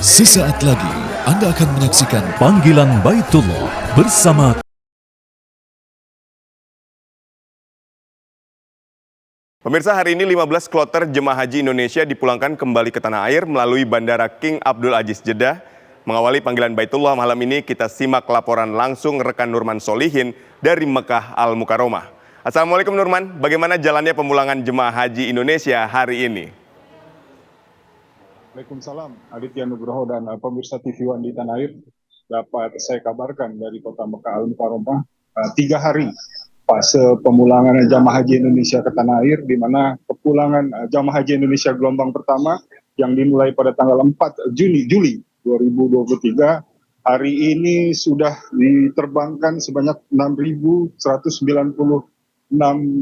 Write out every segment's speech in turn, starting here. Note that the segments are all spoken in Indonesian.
Sesaat lagi Anda akan menyaksikan Panggilan Baitullah bersama Pemirsa, hari ini 15 kloter jemaah haji Indonesia dipulangkan kembali ke tanah air melalui Bandara King Abdul Aziz Jeddah. Mengawali panggilan Baitullah malam ini, kita simak laporan langsung rekan Nurman Solihin dari Mekah Al-Mukarramah. Assalamualaikum Nurman, bagaimana jalannya pemulangan jemaah haji Indonesia hari ini? Waalaikumsalam, Aditya Nugroho dan pemirsa TV One di tanah air. Dapat saya kabarkan dari kota Mekah Al-Mukarramah, 3 hari fase pemulangan jamaah haji Indonesia ke tanah air, di mana kepulangan jamaah haji Indonesia gelombang pertama yang dimulai pada tanggal 4 Juli 2023, hari ini sudah diterbangkan sebanyak 6.196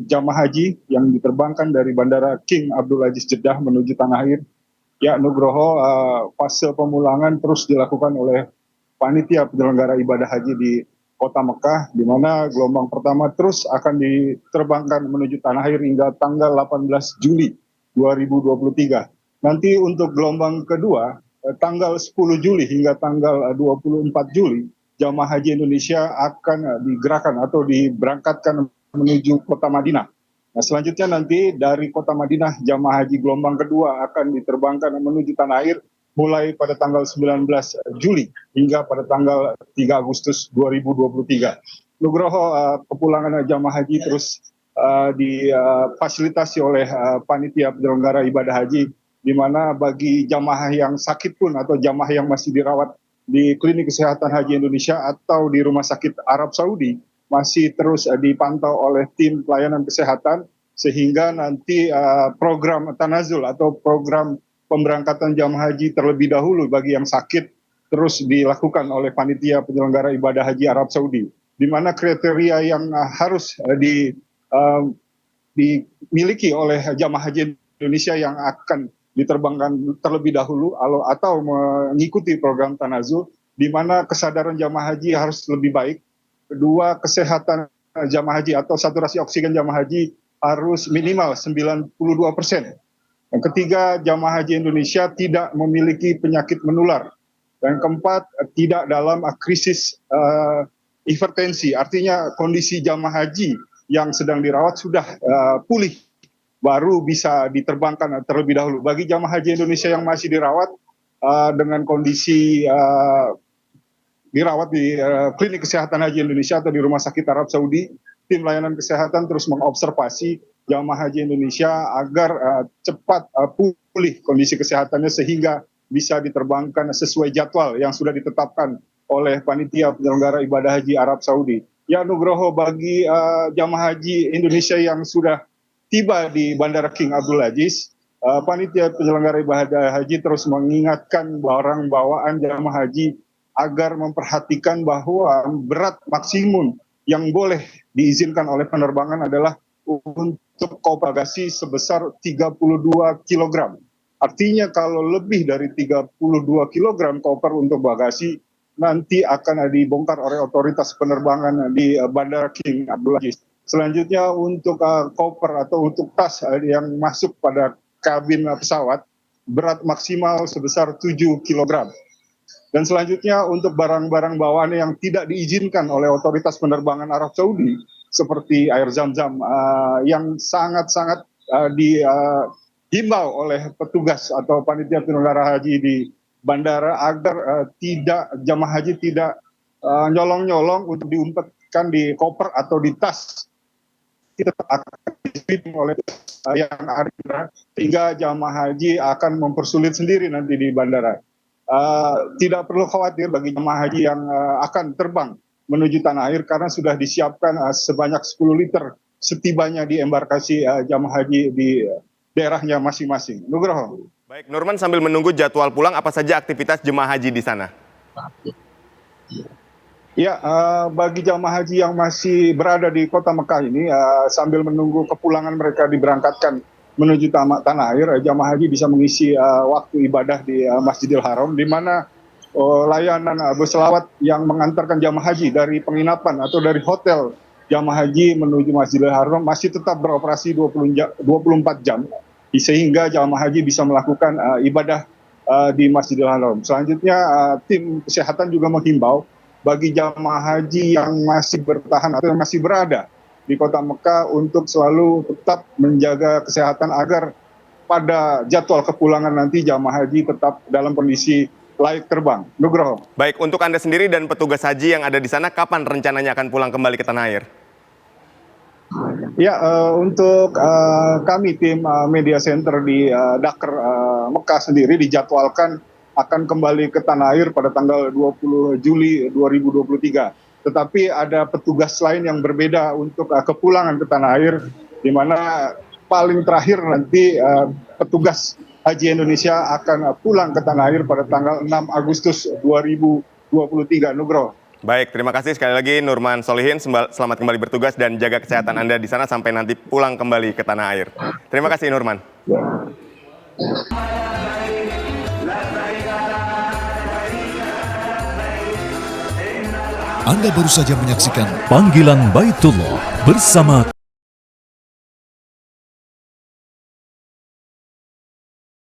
jamaah haji yang diterbangkan dari Bandara King Abdul Aziz Jeddah menuju tanah air. Ya, Nugroho, fase pemulangan terus dilakukan oleh panitia penyelenggara ibadah haji di Kota Mekah, di mana gelombang pertama terus akan diterbangkan menuju tanah air hingga tanggal 18 Juli 2023. Nanti untuk gelombang kedua, tanggal 10 Juli hingga tanggal 24 Juli, jamaah haji Indonesia akan digerakkan atau diberangkatkan menuju Kota Madinah. Nah, selanjutnya nanti dari Kota Madinah, jamaah haji gelombang kedua akan diterbangkan menuju tanah air mulai pada tanggal 19 Juli hingga pada tanggal 3 Agustus 2023. Nugroho, kepulangan jamaah haji terus difasilitasi oleh panitia penyelenggara ibadah haji, di mana bagi jamaah yang sakit pun atau jamaah yang masih dirawat di klinik kesehatan haji Indonesia atau di rumah sakit Arab Saudi masih terus dipantau oleh tim pelayanan kesehatan, sehingga nanti program tanazul atau program pemberangkatan jamaah haji terlebih dahulu bagi yang sakit terus dilakukan oleh panitia penyelenggara ibadah haji Arab Saudi, di mana kriteria yang harus dimiliki oleh jamaah haji Indonesia yang akan diterbangkan terlebih dahulu atau mengikuti program tanazul, di mana kesadaran jamaah haji harus lebih baik. Kedua, kesehatan jamaah haji atau saturasi oksigen jamaah haji harus minimal 92%. Yang ketiga, jamaah haji Indonesia tidak memiliki penyakit menular. Dan keempat, tidak dalam krisis hipertensi. Artinya kondisi jamaah haji yang sedang dirawat sudah pulih, baru bisa diterbangkan terlebih dahulu. Bagi jamaah haji Indonesia yang masih dirawat dengan kondisi dirawat di klinik kesehatan haji Indonesia atau di rumah sakit Arab Saudi, tim layanan kesehatan terus mengobservasi jamaah haji Indonesia agar cepat pulih kondisi kesehatannya sehingga bisa diterbangkan sesuai jadwal yang sudah ditetapkan oleh panitia penyelenggara ibadah haji Arab Saudi. Ya, Nugroho, bagi jamaah haji Indonesia yang sudah tiba di Bandara King Abdul Aziz, panitia penyelenggara ibadah haji terus mengingatkan barang bawaan jamaah haji agar memperhatikan bahwa berat maksimum yang boleh diizinkan oleh penerbangan adalah untuk koper bagasi sebesar 32 kg. Artinya kalau lebih dari 32 kg koper untuk bagasi, nanti akan dibongkar oleh otoritas penerbangan di Bandara King Abdul Aziz. Selanjutnya untuk koper atau untuk tas yang masuk pada kabin pesawat, berat maksimal sebesar 7 kg. Dan selanjutnya untuk barang-barang bawaan yang tidak diizinkan oleh otoritas penerbangan Arab Saudi, seperti air zam-zam yang sangat-sangat dihimbau oleh petugas atau panitia penyelenggara haji di bandara agar jamaah haji tidak nyolong-nyolong untuk diumpetkan di koper atau di tas. Kita akan disiplin oleh yang ada, sehingga jamaah haji akan mempersulit sendiri nanti di bandara. Tidak perlu khawatir bagi jemaah haji yang akan terbang menuju tanah air, karena sudah disiapkan sebanyak 10 liter setibanya di embarkasi jemaah haji di daerahnya masing-masing. Nugroho. Baik, Nurman, sambil menunggu jadwal pulang, apa saja aktivitas jemaah haji di sana? Ya, bagi jemaah haji yang masih berada di kota Mekah ini, sambil menunggu kepulangan mereka diberangkatkan menuju tanah air, jamaah haji bisa mengisi waktu ibadah di Masjidil Haram, di mana layanan berselawat yang mengantarkan jamaah haji dari penginapan atau dari hotel jamaah haji menuju Masjidil Haram masih tetap beroperasi 24 jam, sehingga jamaah haji bisa melakukan ibadah di Masjidil Haram. Selanjutnya tim kesehatan juga menghimbau bagi jamaah haji yang masih bertahan atau yang masih berada di kota Mekah untuk selalu tetap menjaga kesehatan agar pada jadwal kepulangan nanti jamaah haji tetap dalam kondisi layak terbang. Nugroho. Baik, untuk Anda sendiri dan petugas haji yang ada di sana, kapan rencananya akan pulang kembali ke tanah air? Ya, untuk kami tim media center di Dakar Mekah sendiri dijadwalkan akan kembali ke tanah air pada tanggal 20 Juli 2023. Tetapi ada petugas lain yang berbeda untuk kepulangan ke tanah air, di mana paling terakhir nanti petugas Haji Indonesia akan pulang ke tanah air pada tanggal 6 Agustus 2023. Nugroho. Baik, terima kasih sekali lagi Nurman Solihin. Selamat kembali bertugas dan jaga kesehatan Anda di sana sampai nanti pulang kembali ke tanah air. Terima kasih Nurman. Ya. Anda baru saja menyaksikan Panggilan Baitullah bersama